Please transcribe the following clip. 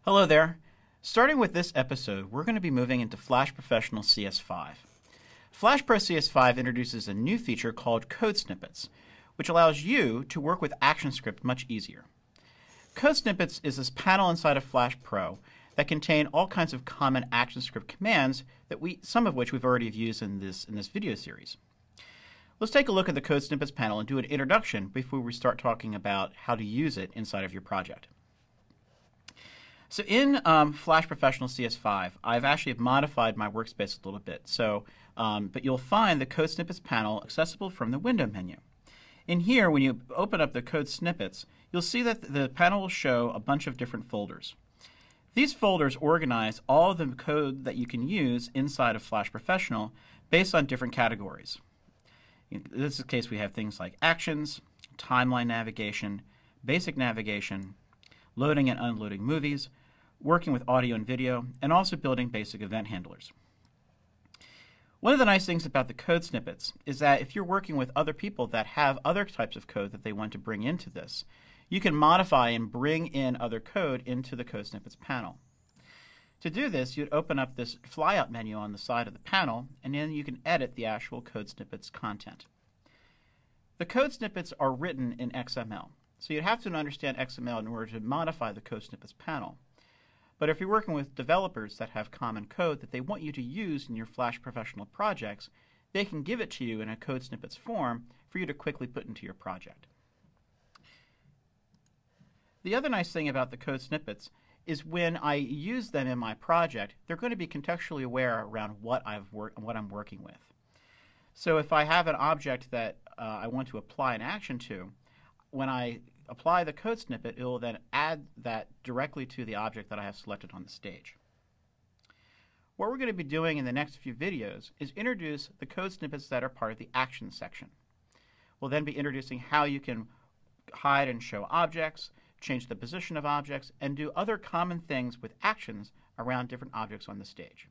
Hello there. Starting with this episode, we're going to be moving into Flash Professional CS5. Flash Pro CS5 introduces a new feature called Code Snippets, which allows you to work with ActionScript much easier. Code Snippets is this panel inside of Flash Pro that contain all kinds of common ActionScript commands that some of which we've already used in this video series. Let's take a look at the Code Snippets panel and do an introduction before we start talking about how to use it inside of your project. So in Flash Professional CS5, I've actually modified my workspace a little bit. But you'll find the Code Snippets panel accessible from the Window menu. In here, when you open up the Code Snippets, you'll see that the panel will show a bunch of different folders. These folders organize all of the code that you can use inside of Flash Professional based on different categories. In this case, we have things like Actions, Timeline Navigation, Basic Navigation, Loading and Unloading Movies, working with audio and video, and also building basic event handlers. One of the nice things about the code snippets is that if you're working with other people that have other types of code that they want to bring into this, you can modify and bring in other code into the code snippets panel. To do this, you'd open up this flyout menu on the side of the panel, and then you can edit the actual code snippets content. The code snippets are written in XML, so you'd have to understand XML in order to modify the code snippets panel. But if you're working with developers that have common code that they want you to use in your Flash Professional projects, they can give it to you in a code snippets form for you to quickly put into your project. The other nice thing about the code snippets is when I use them in my project, they're going to be contextually aware around what I'm working with. So if I have an object that I want to apply an action to, when I apply the code snippet, it will then add that directly to the object that I have selected on the stage. What we're going to be doing in the next few videos is introduce the code snippets that are part of the Actions section. We'll then be introducing how you can hide and show objects, change the position of objects, and do other common things with actions around different objects on the stage.